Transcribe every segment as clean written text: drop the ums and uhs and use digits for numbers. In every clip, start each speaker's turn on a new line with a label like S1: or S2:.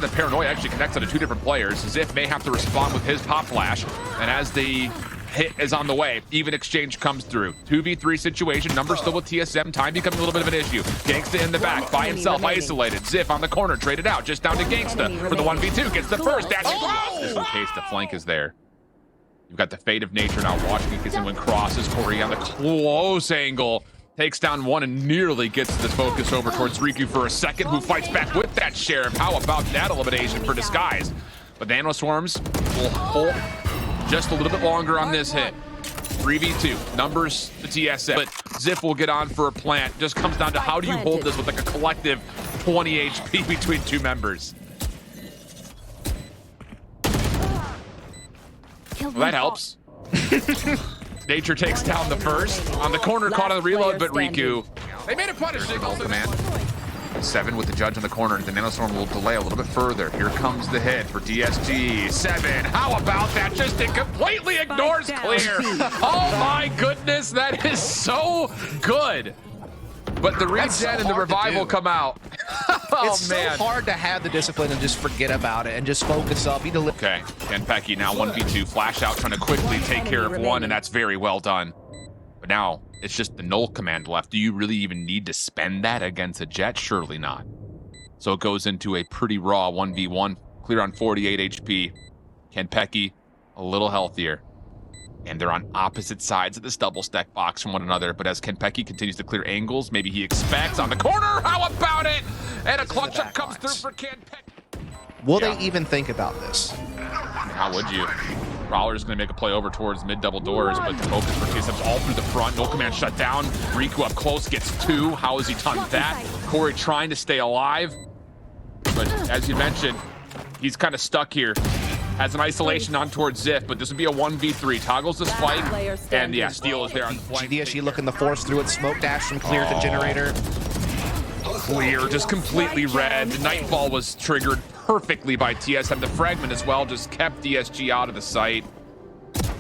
S1: The paranoia actually connects onto two different players. XXiF may have to respond with his pop flash, and as the hit is on the way, even exchange comes through. 2v3 situation, numbers still with TSM, time becoming a little bit of an issue. Genghsta in the back, by himself, isolated. XXiF on the corner, traded out, just down to Genghsta for the 1v2, gets the first, dash across! Just in case the flank is there. You've got the fate of nature now watching it, gets in when crosses. Corey on the close angle. Takes down one and nearly gets the focus over towards Riku for a second, who fights back with that Sheriff. How about that elimination for Disguise? But the Nanoswarms will hold just a little bit longer on this hit. 3v2, numbers to TSM. But XXiF will get on for a plant. Just comes down to how do you hold this with like a collective 20 HP between two members. Well, that helps. Nature takes down the first. On the corner, caught on the reload, but Riku. They made a punishing command. 7 with the judge on the corner. The Nanoswarm will delay a little bit further. Here comes the hit for DSG. 7. How about that? Just it completely ignores clear. Oh my goodness, that is so good. But the regen and the revival come out. Oh,
S2: it's so hard to have the discipline and just forget about it and just focus up.
S1: Okay, Kanpeki now 1v2, flash out, trying to quickly take care of one, and that's very well done. But now it's just the null command left. Do you really even need to spend that against a Jet? Surely not. So it goes into a pretty raw 1v1, clear on 48 HP. Kanpeki a little healthier. And they're on opposite sides of this double stack box from one another. But as Kanpeki continues to clear angles, maybe he expects on the corner. How about it? And a clutch up comes through for Kanpeki.
S2: Will they even think about this?
S1: How would you? Prowler's going to make a play over towards mid double doors, but the focus for TSM's all through the front. No command shut down. Riku up close, gets 2. How has he done that? Corey trying to stay alive. But as you mentioned, he's kind of stuck here. Has an isolation on towards XXiF, but this would be a 1v3. Toggles the spike, and yeah, Steel is there on the flank.
S2: GDSG looking to force through it. Smoke dash from clear at the generator.
S1: Clear, just completely red. The Nightfall was triggered perfectly by TSM. The fragment as well just kept DSG out of the sight.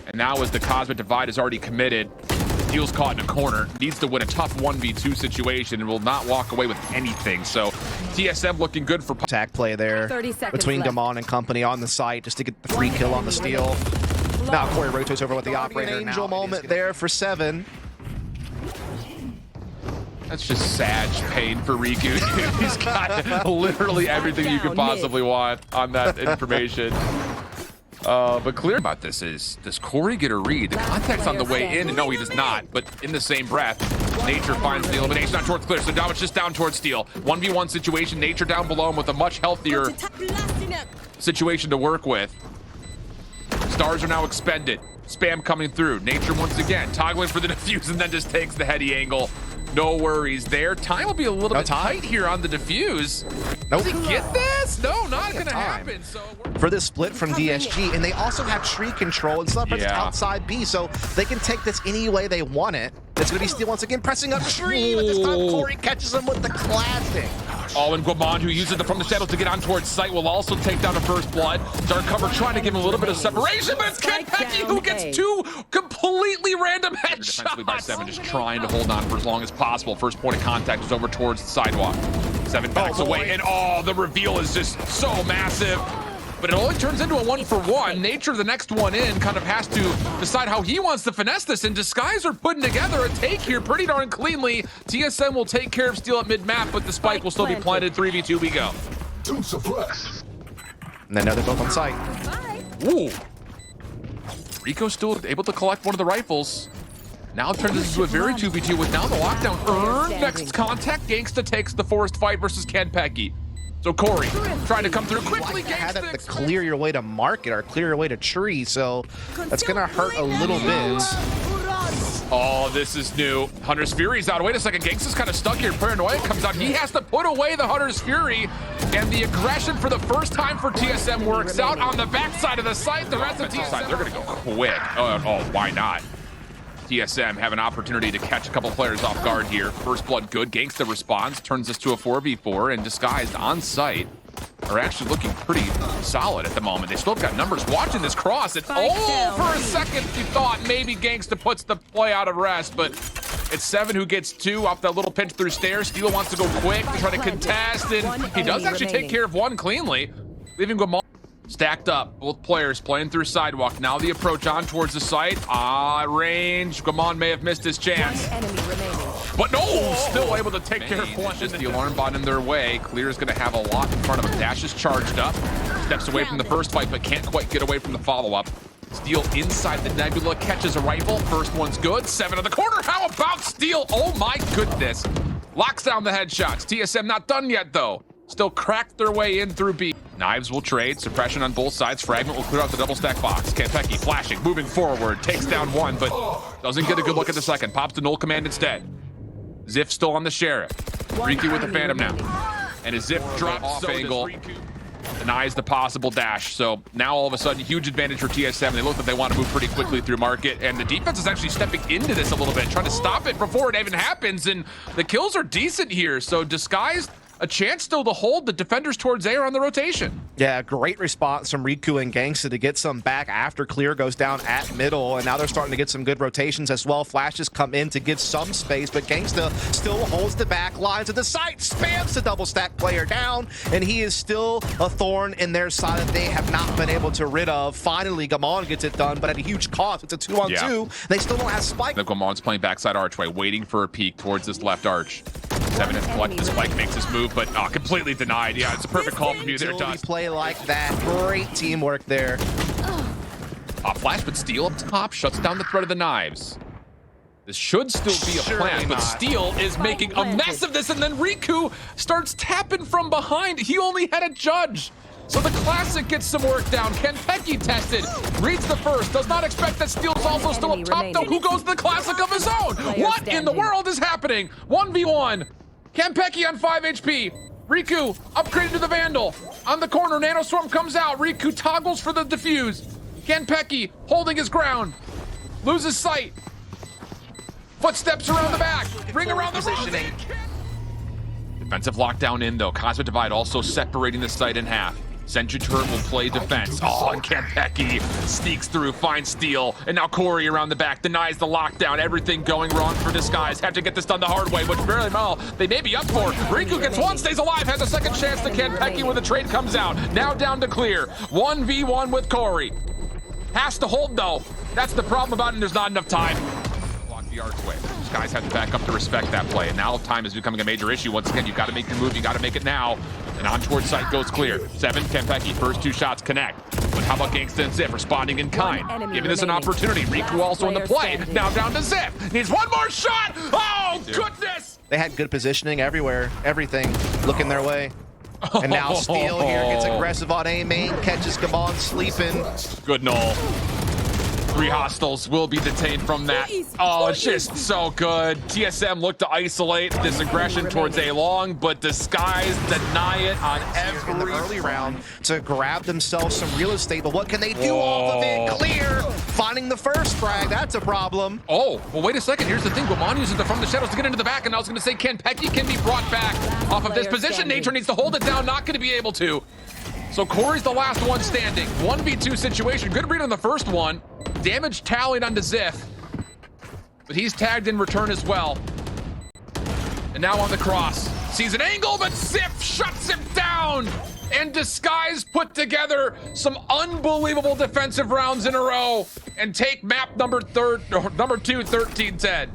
S1: And now as the Cosmic Divide is already committed, Steel's caught in a corner, needs to win a tough 1v2 situation and will not walk away with anything. So TSM looking good for
S2: attack play there between Damon and company on the site just to get the free kill on the Steel. Now Corey rotates over with the operator. Angel moment there for 7.
S1: That's just sad pain for Riku. He's got literally everything you could possibly want on that information. But clear about this is, does Corey get a read? The contact's on the way in, and no, he does not. But in the same breath, Nature finds the elimination on towards clear. So now it's just down towards Steel. 1v1 situation, Nature down below him with a much healthier situation to work with. Stars are now expended. Spam coming through. Nature once again, toggling for the defuse and then just takes the heady angle. No worries there. Time will be a little bit tight here on the defuse. Does he get this? No, not gonna happen. So
S2: for this split from DSG, and they also have tree control and stuff outside B, so they can take this any way they want it. It's gonna be Steel once again pressing up tree, but this time Corey catches him with the classic.
S1: All in Guamon, who uses it from the shadows to get on towards site, will also take down a first blood. Dark cover trying to give him a little bit of separation, but it's Kanpeki who gets 2 completely random headshots. Defensively by 7, just trying to hold on for as long as possible. First point of contact is over towards the sidewalk. 7 backs away, and the reveal is just so massive. But it only turns into a 1-for-1. Nature, the next one in, kind of has to decide how he wants to finesse this, and Disguise are putting together a take here pretty darn cleanly. TSM will take care of Steel at mid-map, but the spike will still be planted. 3v2 we go.
S2: And then now they're both on site.
S1: Ooh. Rico's still able to collect one of the rifles. Now it turns into a very 2v2 with now the lockdown earned. Next contact, Genghsta takes the forced fight versus Kanpeki. So Corey trying to come through quickly.
S2: Had that to clear your way to market or clear your way to tree, so that's gonna hurt a little bit.
S1: Oh, this is new. Hunter's Fury's out. Wait a second, Genghsta's kind of stuck here. Paranoia comes out. He has to put away the Hunter's Fury, and the aggression for the first time for TSM works out on the backside of the site. The rest of TSM, they're gonna go quick. Oh, why not? TSM have an opportunity to catch a couple players off guard here. First blood good. Genghsta responds, turns this to a 4v4, and Disguised on site are actually looking pretty solid at the moment. They still have got numbers watching this cross. It's for a second you thought maybe Genghsta puts the play out of rest, but it's 7 who gets 2 off that little pinch through stairs. Steel wants to go quick to try to contest, and he does actually take care of 1 cleanly. leaving Gamon stacked up. Both players playing through sidewalk. Now the approach on towards the site. Range. Gamon may have missed his chance. But no, still able to take care of one. Just the alarm bot in their way. Clear is going to have a lot in front of him. Dash is charged up. Steps away from the first fight, but can't quite get away from the follow-up. Steel inside the nebula, catches a rifle. First one's good. 7 in the corner. How about Steel? Oh my goodness. Locks down the headshots. TSM not done yet though. Still cracked their way in through B. Knives will trade. Suppression on both sides. Fragment will clear out the double stack box. Kanpeki flashing, moving forward. Takes down one, but doesn't get a good look at the second. Pops to null command instead. XXiF still on the Sheriff. Riku with the Phantom now. And as XXiF drops off angle, denies the possible dash. So now all of a sudden, huge advantage for TSM. They look like they want to move pretty quickly through market. And the defense is actually stepping into this a little bit, trying to stop it before it even happens. And the kills are decent here. So Disguised, a chance still to hold the defenders towards A on the rotation.
S2: Yeah, great response from Riku and Genghsta to get some back after Clear goes down at middle, and now they're starting to get some good rotations as well. Flashes come in to give some space, but Genghsta still holds the back lines at the site, spams the double stack player down, and he is still a thorn in their side that they have not been able to rid of. Finally, Gamon gets it done, but at a huge cost. It's a 2-on-2. They still don't have Spike.
S1: Gamon's playing backside archway, waiting for a peek towards this left arch. 7 has collected the spike, makes his move, but completely denied. Yeah, it's a perfect call from you there, Dust.
S2: Play like that. Great teamwork there.
S1: Flash, but Steel up top shuts down the threat of the knives. This should still be a plan, but Steel is making a mess of this, and then Riku starts tapping from behind. He only had a judge. So the Classic gets some work down. Kanpeki tested, reads the first, does not expect that Steel's also still up top, though. Who goes to the Classic of his own? What in the world is happening? 1v1. Kanpeki on 5 HP. Riku upgraded to the Vandal. On the corner, Nanoswarm comes out. Riku toggles for the defuse. Kanpeki holding his ground. Loses sight. Footsteps around the back. Ring around the positioning. Defensive lockdown in though. Cosmic Divide also separating the site in half. Sentry Turret will play defense. And Kanpeki sneaks through, finds Steel, and now Corey around the back denies the lockdown. Everything going wrong for Disguise. Have to get this done the hard way, which very well they may be up for. Riku gets one, stays alive, has a second chance to Kanpeki when the trade comes out. Now down to Clear. 1v1 with Corey. Has to hold though. That's the problem about it, there's not enough time. Block the archway. Disguise had to back up to respect that play, and now time is becoming a major issue. Once again, you've got to make your move, you got to make it now. And on towards site goes Clear. 7, Kanpeki, first 2 shots connect. But how about Genghsta and XXiF responding in kind? Giving this an opportunity. Riku also in the play. Now down to XXiF. Needs one more shot. Oh, goodness.
S2: They had good positioning everywhere. Everything looking their way. And now Steel here gets aggressive on A main. Catches Gamon sleeping.
S1: Good null. 3 hostiles will be detained from that. Oh, it's just so good. TSM looked to isolate this aggression towards A long, but Disguise deny it on every
S2: in the early round to grab themselves some real estate. But what can they do off of it? Clear. Finding the first frag. That's a problem.
S1: Oh, well, wait a second. Here's the thing. Gamon uses it from the shadows to get into the back, and I was going to say Kanpeki can be brought back off of this position. Nature needs to hold it down. Not going to be able to. So Corey's the last one standing. 1v2 situation. Good read on the first one. Damage tallied onto XXiF, but he's tagged in return as well. And now on the cross. Sees an angle, but XXiF shuts him down. And Disguise put together some unbelievable defensive rounds in a row and take map number 2, 13-10.